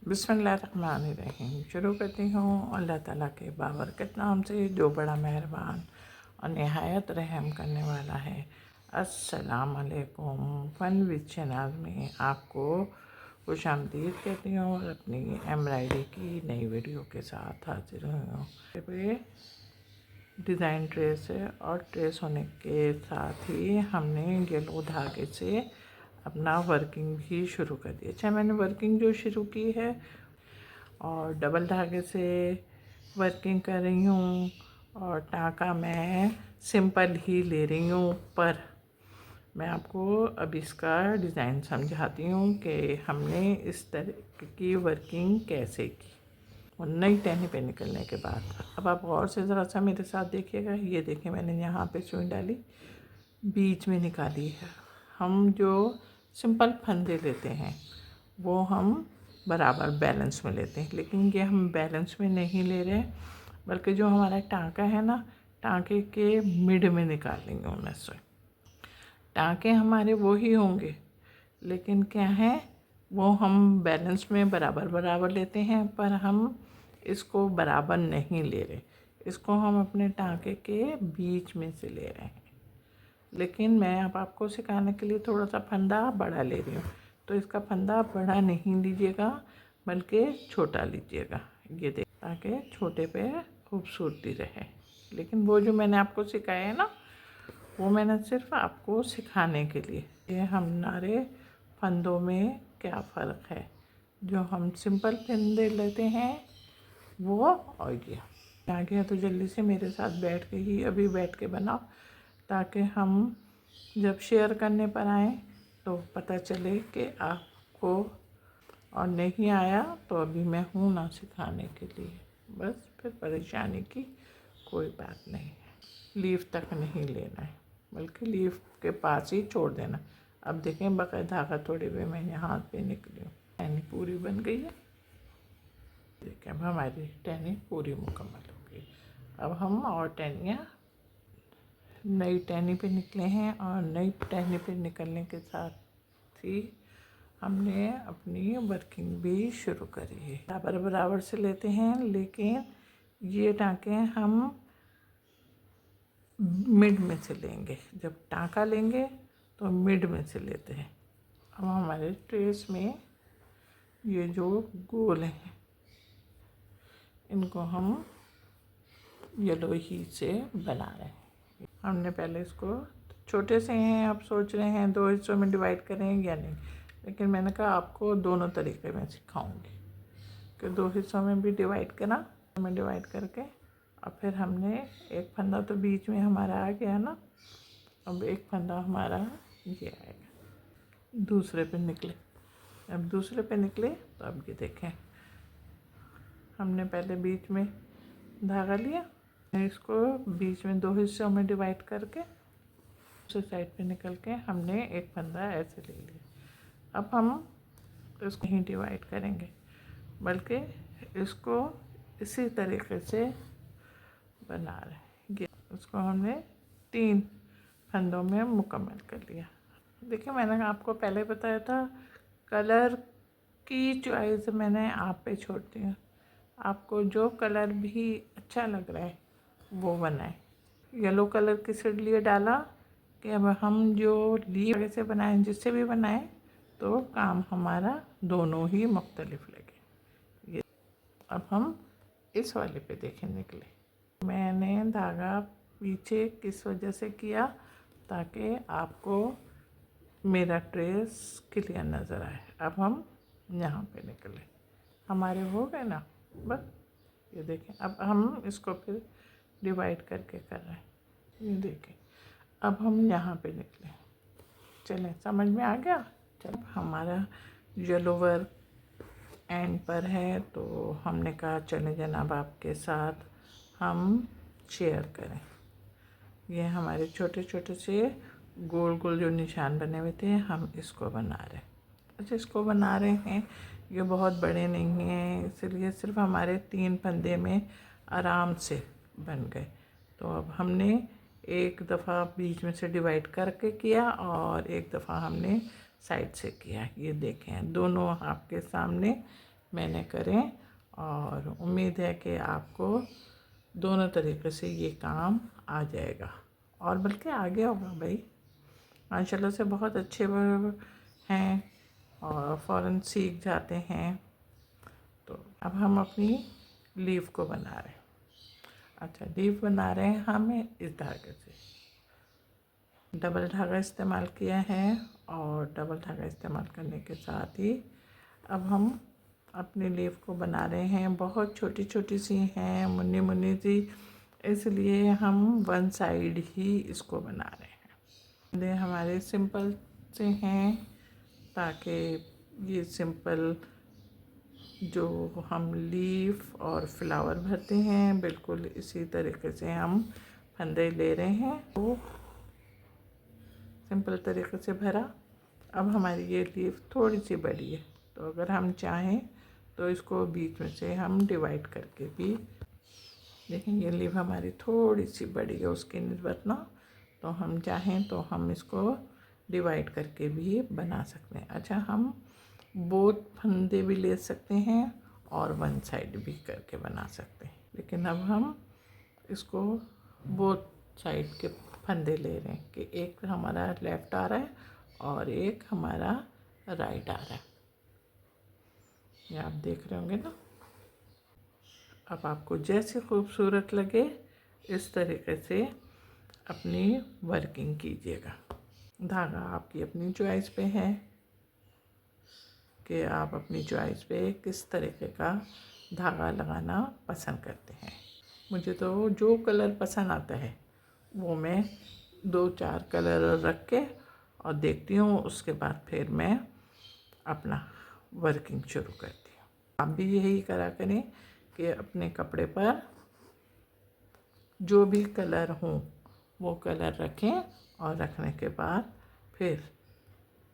बिस्मिल्लाहिर्रहमानिर्रहीम। शुरू करती हूँ अल्लाह ताला के बाबरकत नाम से जो बड़ा मेहरबान और नहायत रहम करने वाला है। अस्सलाम वालेकुम। फन विद चैनल में आपको खुशामदीद कहती हूँ और अपनी एम्ब्रॉयडरी की नई वीडियो के साथ हाजिर हुई हूँ। पे डिज़ाइन ट्रेस है और ट्रेस होने के साथ ही हमने येलो धागे से अपना वर्किंग भी शुरू कर दिया। अच्छा, मैंने वर्किंग जो शुरू की है और डबल धागे से वर्किंग कर रही हूँ और टाँका मैं सिंपल ही ले रही हूँ। पर मैं आपको अब इसका डिज़ाइन समझाती हूँ कि हमने इस तरह की वर्किंग कैसे की और नई टहनी पे निकलने के बाद। अब आप गौर से ज़रा सा मेरे साथ देखिएगा। ये देखिए, मैंने यहाँ पे सुई डाली, बीच में निकाली है। हम जो सिंपल फंदे लेते हैं वो हम बराबर बैलेंस में लेते हैं, लेकिन ये हम बैलेंस में नहीं ले रहे, बल्कि जो हमारा टाँका है ना, टाँके के मिड में निकाल लेंगे उनमें से। टाँके हमारे वो ही होंगे, लेकिन क्या है, वो हम बैलेंस में बराबर बराबर लेते हैं, पर हम इसको बराबर नहीं ले रहे। इसको हम अपने टाँके के बीच में से ले रहे हैं। लेकिन मैं अब आपको सिखाने के लिए थोड़ा सा फंदा बड़ा ले रही हूँ, तो इसका फंदा बड़ा नहीं लीजिएगा बल्कि छोटा लीजिएगा। ये देख, ताकि छोटे पे खूबसूरती रहे। लेकिन वो जो मैंने आपको सिखाया है ना, वो मैंने सिर्फ आपको सिखाने के लिए। ये हमारे फंदों में क्या फ़र्क है, जो हम सिंपल फंदे लेते हैं वो और ये आ गया। तो जल्दी से मेरे साथ बैठ के ही अभी बैठ के बनाओ, ताकि हम जब शेयर करने पर आएँ तो पता चले कि आपको, और नहीं आया तो अभी मैं हूँ ना सिखाने के लिए। बस फिर परेशानी की कोई बात नहीं है। लीफ तक नहीं लेना है, बल्कि लीफ के पास ही छोड़ देना। अब देखें, बगैर धागा थोड़ी भी मैंने हाथ पे निकली हूँ। टहनी पूरी बन गई है। देखें, अब हमारी टहनी पूरी मुकम्मल हो गई। अब हम और टहनियाँ नई टहनी पे निकले हैं, और नई टहनी पे निकलने के साथ ही हमने अपनी वर्किंग भी शुरू करी है। बराबर बराबर से लेते हैं, लेकिन ये टाँके हम मिड में से लेंगे। जब टाँका लेंगे तो मिड में से लेते हैं। अब हमारे ट्रेस में ये जो गोल हैं, इनको हम येलो ही से बना रहे हैं। हमने पहले इसको छोटे से हैं, आप सोच रहे हैं 2 हिस्सों में डिवाइड करें या नहीं, लेकिन मैंने कहा आपको दोनों तरीके में सिखाऊंगी कि 2 हिस्सों में भी डिवाइड करना। में डिवाइड करके और फिर हमने एक फंदा तो बीच में हमारा आ गया ना, अब एक फंदा हमारा ये आएगा। दूसरे पे निकले, अब दूसरे पे निकले तो अब ये देखें, हमने पहले बीच में धागा लिया, इसको बीच में 2 हिस्सों में डिवाइड करके दूसरी साइड पे निकल के हमने एक फंदा ऐसे ले लिया। अब हम इसको ही डिवाइड करेंगे, बल्कि इसको इसी तरीके से बना रहे हैं। इसको हमने 3 फंदों में मुकम्मल कर लिया। देखिए, मैंने आपको पहले बताया था, कलर की चॉइस मैंने आप पे छोड़ती हूँ। आपको जो कलर भी अच्छा लग रहा है वो बनाएं। येलो कलर किस लिए डाला कि अब हम जो लीफ से बनाएं, जिससे भी बनाएं, तो काम हमारा दोनों ही मुख्तलिफ लगे। ये अब हम इस वाले पे देखें निकले। मैंने धागा पीछे किस वजह से किया, ताकि आपको मेरा ट्रेस क्लियर नज़र आए। अब हम यहाँ पे निकले, हमारे हो गए ना। बस ये देखें, अब हम इसको फिर डिवाइड करके कर रहे हैं। ये देखें, अब हम यहाँ पे निकले। चलें, समझ में आ गया। चल, हमारा येलो वर्क एंड पर है, तो हमने कहा चलें जनाब, आपके साथ हम शेयर करें। ये हमारे छोटे छोटे से गोल गोल जो निशान बने हुए थे, हम इसको बना रहे हैं। अच्छा, इसको बना रहे हैं, ये बहुत बड़े नहीं हैं, इसलिए सिर्फ हमारे 3 फंदे में आराम से बन गए। तो अब हमने एक दफ़ा बीच में से डिवाइड करके किया और एक दफ़ा हमने साइड से किया। ये देखें, दोनों आपके सामने मैंने करें, और उम्मीद है कि आपको दोनों तरीके से ये काम आ जाएगा, और बल्कि आ गया होगा भाई, माशाल्लाह से बहुत अच्छे वो हैं और फ़ौरन सीख जाते हैं। तो अब हम अपनी लीफ को बना रहे हैं। अच्छा, लीफ बना रहे हैं हमें इस धागे से, डबल धागा इस्तेमाल किया है, और डबल धागा इस्तेमाल करने के साथ ही अब हम अपनी लीफ को बना रहे हैं। बहुत छोटी छोटी सी हैं, मुन्नी मुन्नी सी, इसलिए हम वन साइड ही इसको बना रहे हैं। ये हमारे सिंपल से हैं, ताकि ये सिंपल जो हम लीफ और फ्लावर भरते हैं बिल्कुल इसी तरीके से हम फंदे ले रहे हैं। तो सिंपल तरीके से भरा। अब हमारी ये लीफ थोड़ी सी बड़ी है, तो अगर हम चाहें तो इसको बीच में से हम डिवाइड करके भी, देखें ये लीफ हमारी थोड़ी सी बड़ी है उसकी निस्बत ना, तो हम चाहें तो हम इसको डिवाइड करके भी बना सकते हैं। अच्छा, हम बोथ फंदे भी ले सकते हैं और वन साइड भी करके बना सकते हैं, लेकिन अब हम इसको बोथ साइड के फंदे ले रहे हैं कि एक हमारा लेफ़्ट आ रहा है और एक हमारा राइट आ रहा है। ये आप देख रहे होंगे ना। अब आपको जैसे खूबसूरत लगे इस तरीके से अपनी वर्किंग कीजिएगा। धागा आपकी अपनी चॉइस पे है कि आप अपनी चॉइस पे किस तरीके का धागा लगाना पसंद करते हैं। मुझे तो जो कलर पसंद आता है वो मैं 2-4 कलर रख के और देखती हूँ, उसके बाद फिर मैं अपना वर्किंग शुरू करती हूँ। आप भी यही करा करें कि अपने कपड़े पर जो भी कलर हों वो कलर रखें, और रखने के बाद फिर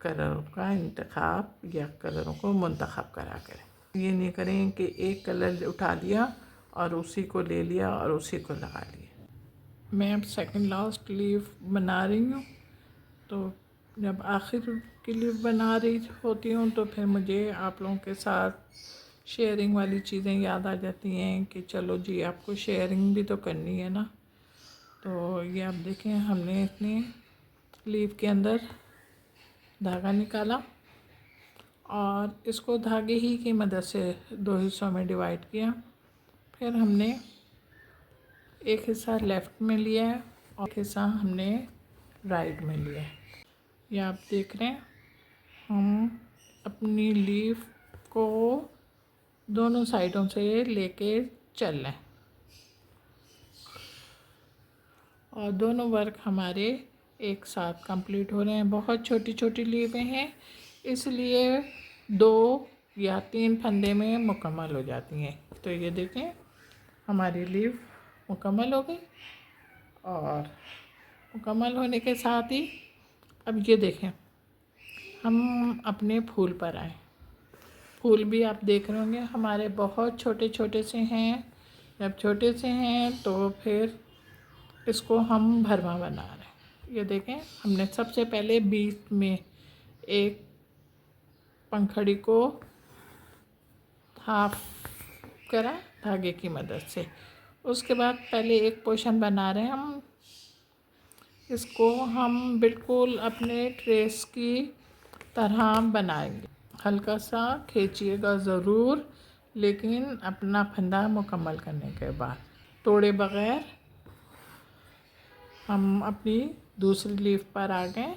कलरों का इंतखाब या कलरों को मुंतखब करा करें। ये नहीं करें कि एक कलर उठा लिया और उसी को ले लिया और उसी को लगा लिया। मैं अब सेकंड लास्ट लीफ बना रही हूँ, तो जब आखिर की लीफ बना रही होती हूँ तो फिर मुझे आप लोगों के साथ शेयरिंग वाली चीज़ें याद आ जाती हैं कि चलो जी आपको शेयरिंग भी तो करनी है ना। तो ये आप देखें, हमने इतने लीफ के अंदर धागा निकाला और इसको धागे ही की मदद से 2 हिस्सों में डिवाइड किया। फिर हमने एक हिस्सा लेफ़्ट में लिया है और एक हिस्सा हमने राइट में लिया है। ये आप देख रहे हैं, हम अपनी लीफ को दोनों साइडों से लेके चल रहे हैं और दोनों वर्क हमारे एक साथ कंप्लीट हो रहे हैं। बहुत छोटी छोटी लीफें हैं, इसलिए 2 या 3 फंदे में मुकम्मल हो जाती हैं। तो ये देखें, हमारी लीफ मुकम्मल हो गई, और मुकम्मल होने के साथ ही अब ये देखें, हम अपने फूल पर आए। फूल भी आप देख रहे होंगे हमारे बहुत छोटे छोटे से हैं। जब छोटे से हैं तो फिर इसको हम भरवा बना रहे हैं। ये देखें, हमने सबसे पहले बीच में एक पंखड़ी को हाफ करा धागे की मदद से। उसके बाद पहले एक पोर्शन बना रहे हैं हम, इसको हम बिल्कुल अपने ट्रेस की तरह बनाएंगे। हल्का सा खींचिएगा ज़रूर, लेकिन अपना फंदा मुकम्मल करने के बाद तोड़े बग़ैर हम अपनी दूसरी लीफ पर आ गए।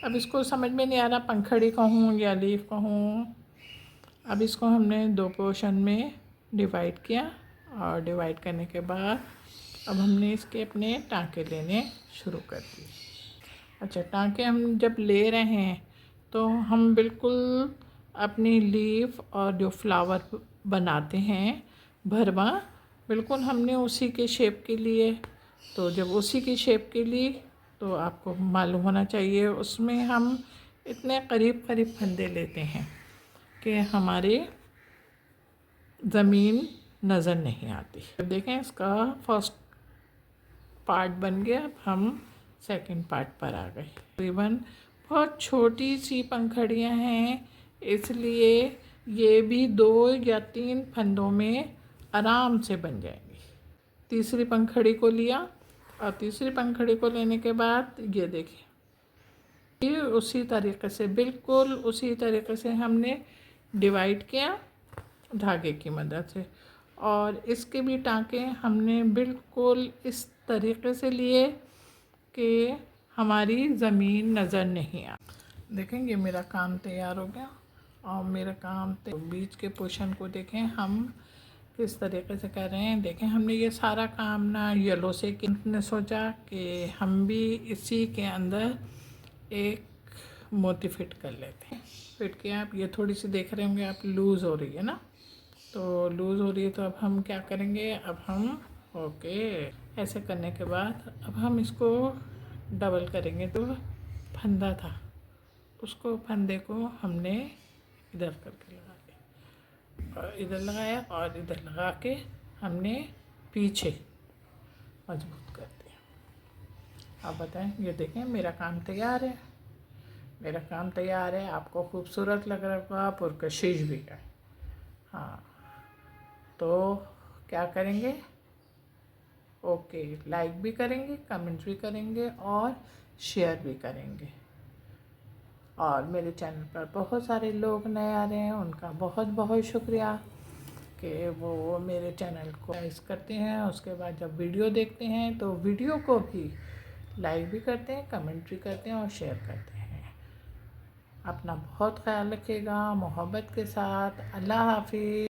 अब इसको समझ में नहीं आ रहा पंखड़ी कहूँ या लीफ कहूँ। अब इसको हमने 2 पोर्शन में डिवाइड किया, और डिवाइड करने के बाद अब हमने इसके अपने टाँके लेने शुरू कर दिए। अच्छा, टाँके हम जब ले रहे हैं तो हम बिल्कुल अपनी लीफ और जो फ्लावर बनाते हैं भरवा, बिल्कुल हमने उसी के शेप के लिए। तो जब उसी की शेप के लिए, तो आपको मालूम होना चाहिए उसमें हम इतने करीब करीब फंदे लेते हैं कि हमारे ज़मीन नज़र नहीं आती। देखें, इसका फर्स्ट पार्ट बन गया। अब हम सेकंड पार्ट पर आ गए। तकरीबन बहुत छोटी सी पंखड़ियाँ हैं, इसलिए ये भी 2 या 3 फंदों में आराम से बन जाएंगी। तीसरी पंखड़ी को लिया और तीसरी पंखड़ी को लेने के बाद ये देखिए, ये उसी तरीके से, बिल्कुल उसी तरीके से हमने डिवाइड किया धागे की मदद से। और इसके भी टाँके हमने बिल्कुल इस तरीके से लिए कि हमारी ज़मीन नज़र नहीं आ। देखेंगे मेरा काम तैयार हो गया। और मेरा काम बीच के पोर्शन को देखें हम किस तरीके से कर रहे हैं। देखें हमने ये सारा काम ना येलो से ने सोचा कि हम भी इसी के अंदर एक मोती फिट कर लेते हैं। फिट किया। आप ये थोड़ी सी देख रहे होंगे आप, लूज़ हो रही है ना, तो लूज़ हो रही है। तो अब हम क्या करेंगे, अब हम ऐसे करने के बाद अब हम इसको डबल करेंगे। तो फंदा था, उसको फंदे को हमने इधर करके लगा दिया और इधर लगाया और इधर लगा के हमने पीछे मजबूत कर दिया। अब बताएं, ये देखें मेरा काम तैयार है। मेरा काम तैयार है, आपको खूबसूरत लग रहा होगा, पुरकशिश भी है। हाँ, तो क्या करेंगे, ओके, लाइक भी करेंगे, कमेंट भी करेंगे और शेयर भी करेंगे। और मेरे चैनल पर बहुत सारे लोग नए आ रहे हैं, उनका बहुत बहुत शुक्रिया कि वो मेरे चैनल को लाइक करते हैं। उसके बाद जब वीडियो देखते हैं तो वीडियो को भी लाइक भी करते हैं, कमेंट भी करते हैं और शेयर करते हैं। अपना बहुत ख्याल रखिएगा, मोहब्बत के साथ। अल्लाह हाफिज़।